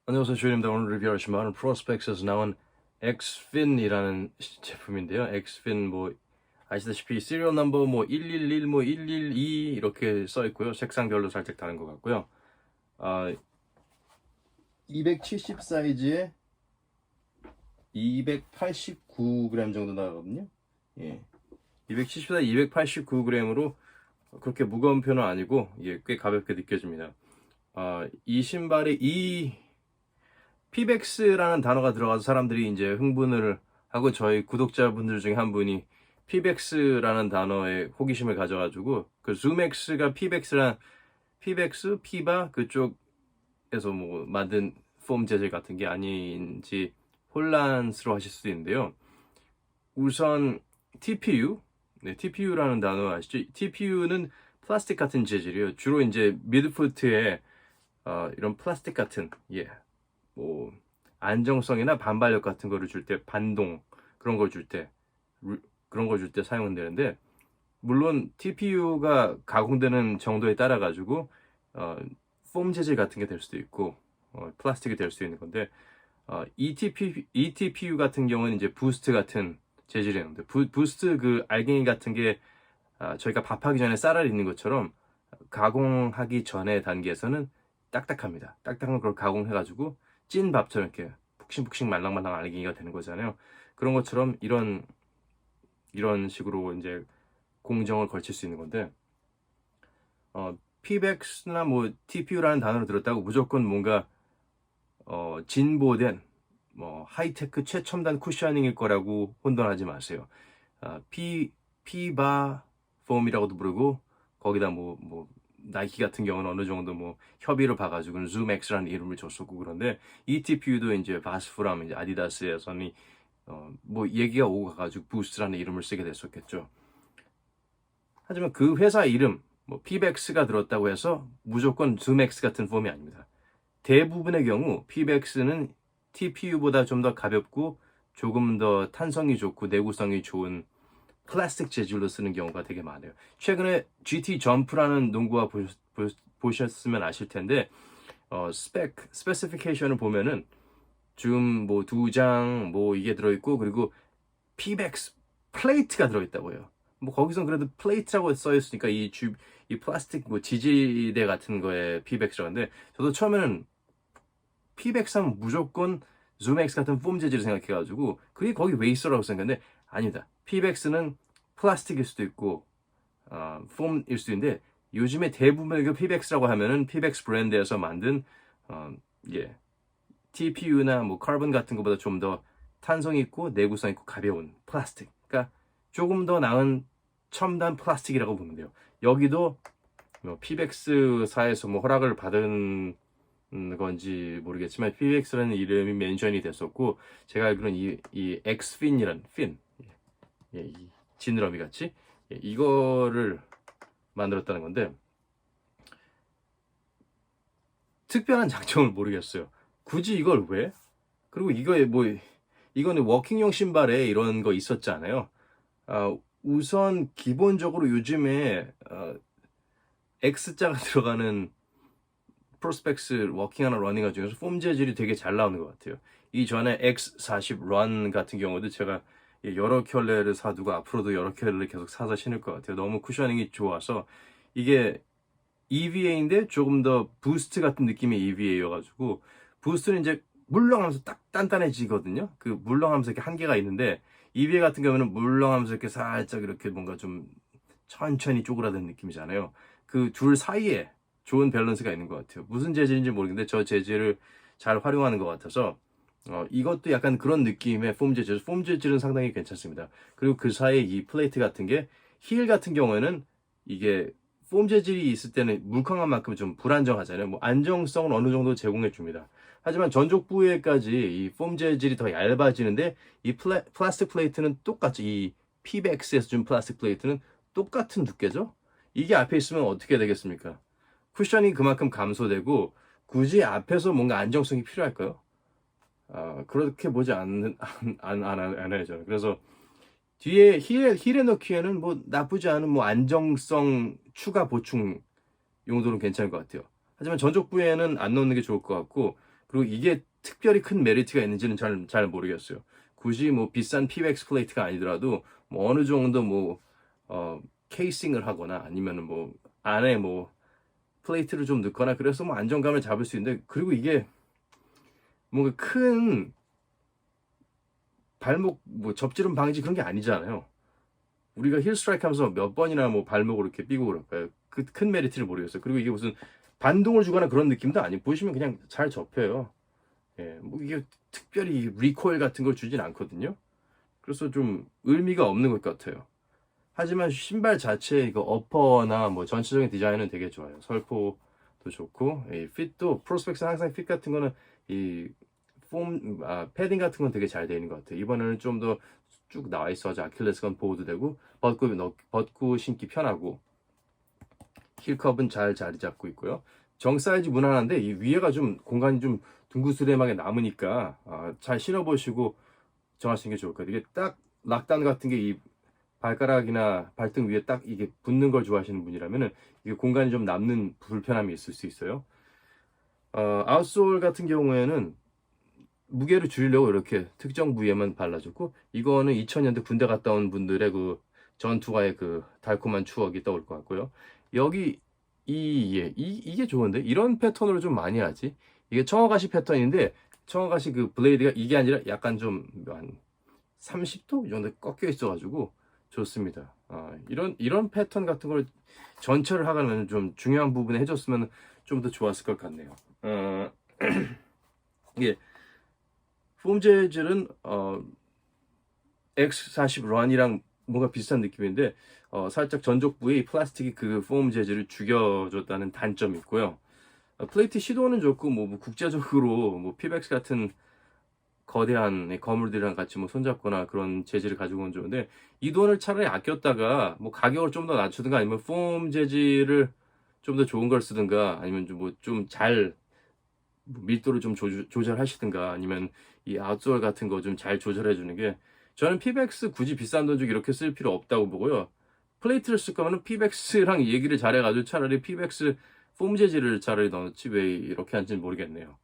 안녕하세요, 주현입니다. 오늘 리뷰할 신발은 프로스펙스에서 나온 엑스핀이라는 제품인데요. 엑스핀 아시다시피 시리얼 넘버 111, 112 이렇게 써 있고요. 색상별로 살짝 다른 것 같고요. 270 사이즈에 289g 정도 나가거든요. 예. 270에 289g으로 그렇게 무거운 편은 아니고 꽤 가볍게 느껴집니다. 이 신발이 피백스라는 단어가 들어가서 사람들이 이제 흥분을 하고 저희 구독자분들 중에 한 분이 피백스라는 단어에 호기심을 가져가지고 그 줌엑스가 피백스, 피바 그쪽에서 만든 폼 재질 같은 게 아닌지 혼란스러워 하실 수도 있는데요. 우선 TPU, TPU라는 단어 아시죠? TPU는 플라스틱 같은 재질이에요. 주로 이제 미드푸트에 이런 플라스틱 같은 안정성이나 반발력 같은 거를 줄 때 반동 그런 걸 줄 때 사용은 되는데 물론 TPU가 가공되는 정도에 따라 가지고 폼 재질 같은 게 될 수도 있고 플라스틱이 될 수 있는 건데 ETPU 같은 경우는 이제 부스트 같은 재질이었는데 부스트 그 알갱이 같은 게 저희가 밥하기 전에 쌀알 있는 것처럼 가공하기 전의 단계에서는 딱딱합니다. 딱딱한 걸 가공해가지고 찐 밥처럼 이렇게 푹신푹신 말랑말랑 알갱이가 되는 거잖아요. 그런 것처럼 이런 식으로 이제 공정을 걸칠 수 있는 건데 PBX나 TPU라는 단어를 들었다고 무조건 뭔가 진보된 하이테크 최첨단 쿠셔닝일 거라고 혼돈하지 마세요. 피바 폼이라고도 부르고 거기다 나이키 같은 경우는 어느 정도 협의를 봐가지고 줌엑스라는 이름을 줬었고 그런데 ETPU도 이제 바스프람 이제 아디다스에서는 얘기가 오고 가가지고 부스트라는 이름을 쓰게 됐었겠죠. 하지만 그 회사 이름 피백스가 들었다고 해서 무조건 줌엑스 같은 폼이 아닙니다. 대부분의 경우 PBX는 TPU보다 좀 더 가볍고 조금 더 탄성이 좋고 내구성이 좋은 플라스틱 재질로 쓰는 경우가 되게 많아요. 최근에 GT 점프라는 농구화 보셨으면 아실 텐데 스페시피케이션을 보면은 줌 2장 이게 들어있고 그리고 PBX 플레이트가 들어있다고 해요. 거기선 그래도 플레이트라고 써있으니까 이 플라스틱 지지대 같은 거에 PBX라고 하는데 저도 처음에는 PBX 하면 무조건 줌엑스 같은 폼 재질을 생각해가지고 그게 거기 왜 있어라고 생각했는데 아니다. PBX는 플라스틱일 수도 있고 폼일 수도 있는데 요즘에 대부분의 그 PBX라고 하면은 PBX 브랜드에서 만든 TPU나 카본 같은 것보다 좀 더 탄성 있고 내구성 있고 가벼운 플라스틱. 그러니까 조금 더 나은 첨단 플라스틱이라고 보면 돼요. 여기도 PBX사에서 허락을 받은 건지 모르겠지만 PBX라는 이름이 멘션이 됐었고 제가 알기로는 이 엑스핀이라는 이 지느러미 같이 이거를 만들었다는 건데 특별한 장점을 모르겠어요. 굳이 이걸 왜? 그리고 이거는 워킹용 신발에 이런 거 있었잖아요. 우선 기본적으로 요즘에 X자가 들어가는 프로스펙스 워킹하는 러닝화 중에서 폼 재질이 되게 잘 나오는 것 같아요. 이전에 X40 런 같은 경우도 제가 여러 켤레를 사두고 앞으로도 여러 켤레를 계속 사서 신을 것 같아요. 너무 쿠셔닝이 좋아서 이게 EVA인데 조금 더 부스트 같은 느낌의 EVA여가지고 부스트는 이제 물렁하면서 딱 단단해지거든요. 그 물렁하면서 이렇게 한계가 있는데 EVA 같은 경우는 물렁하면서 이렇게 살짝 이렇게 뭔가 좀 천천히 쪼그라드는 느낌이잖아요. 그 둘 사이에 좋은 밸런스가 있는 것 같아요. 무슨 재질인지 모르겠는데 저 재질을 잘 활용하는 것 같아서 이것도 약간 그런 느낌의 폼 재질은 상당히 괜찮습니다. 그리고 그 사이에 이 플레이트 같은 게 힐 같은 경우에는 이게 폼 재질이 있을 때는 물컹한 만큼 좀 불안정하잖아요. 안정성은 어느 정도 제공해 줍니다. 하지만 전족 부위에까지 이 폼 재질이 더 얇아지는데 이 플라스틱 플레이트는 똑같이 이 PBX에서 준 플라스틱 플레이트는 똑같은 두께죠. 이게 앞에 있으면 어떻게 되겠습니까? 쿠션이 그만큼 감소되고 굳이 앞에서 뭔가 안정성이 필요할까요? 그렇게 보지 않아요, 저는. 그래서 뒤에 힐에 넣기에는 나쁘지 않은 안정성 추가 보충 용도는 괜찮을 것 같아요. 하지만 전족부에는 안 넣는 게 좋을 것 같고 그리고 이게 특별히 큰 메리트가 있는지는 잘 모르겠어요. 굳이 뭐 비싼 PX 플레이트가 아니더라도 뭐 어느 정도 뭐 케이싱을 하거나 아니면은 뭐 안에 뭐 플레이트를 좀 넣거나 그래서 뭐 안정감을 잡을 수 있는데, 그리고 이게 뭔가 큰 발목 뭐 접지름 방지 그런 게 아니잖아요. 우리가 힐 스트라이크 하면서 몇 번이나 뭐 발목을 이렇게 삐고 그럴까요? 그 큰 메리트를 모르겠어요. 그리고 이게 무슨 반동을 주거나 그런 느낌도 아니고 보시면 그냥 잘 접혀요. 예, 뭐 이게 특별히 리코일 같은 걸 주진 않거든요. 그래서 좀 의미가 없는 것 같아요. 하지만 신발 자체 이거 어퍼나 뭐 전체적인 디자인은 되게 좋아요. 설포도 좋고, 이 핏도 프로스펙스 항상 핏 같은 거는 이 패딩 같은 건 되게 잘 되어 있는 것 같아요. 이번에는 좀 더 쭉 나와 있어서 아킬레스건 보호도 되고 벗고 신기 편하고, 힐컵은 잘 자리 잡고 있고요. 정 사이즈 무난한데 이 위에가 좀 공간이 좀 둥그스름하게 남으니까 잘 신어보시고 정하시는 게 좋을 것 같아요. 이게 딱 락단 같은 게 이 발가락이나 발등 위에 딱 이게 붙는 걸 좋아하시는 분이라면은 이게 공간이 좀 남는 불편함이 있을 수 있어요. 아웃솔 같은 경우에는 무게를 줄이려고 이렇게 특정 부위에만 발라줬고, 이거는 2000년대 군대 갔다 온 분들의 그 전투와의 그 달콤한 추억이 떠올 것 같고요. 여기 이게 좋은데 이런 패턴으로 좀 많이 하지. 이게 청어가시 패턴인데 청어가시 그 블레이드가 이게 아니라 약간 좀 한 30도 이 정도 꺾여 있어가지고 좋습니다. 이런 패턴 같은 걸 전체를 하가면 좀 중요한 부분에 해줬으면 좀 더 좋았을 것 같네요. 이게 폼 재질은 X40 런이랑 뭔가 비슷한 느낌인데 살짝 전족 부에 이 플라스틱이 그 폼 재질을 죽여줬다는 단점이 있고요. 플레이트 시도는 좋고 뭐 국제적으로 뭐 피백스 같은 거대한 거물들이랑 같이 뭐 손잡거나 그런 재질을 가지고 온 좋은데, 이 돈을 차라리 아꼈다가 뭐 가격을 좀 더 낮추든가 아니면 폼 재질을 좀 더 좋은 걸 쓰든가 아니면 좀 뭐 좀 잘 밀도를 좀 조절하시든가 아니면 이 아웃솔 같은 거 좀 잘 조절해 주는 게, 저는 피백스 굳이 비싼 돈 주고 이렇게 쓸 필요 없다고 보고요. 플레이트를 쓸 거면 피백스랑 얘기를 잘해가지고 차라리 피백스 폼 재질을 차라리 넣지 왜 이렇게 하는지 모르겠네요.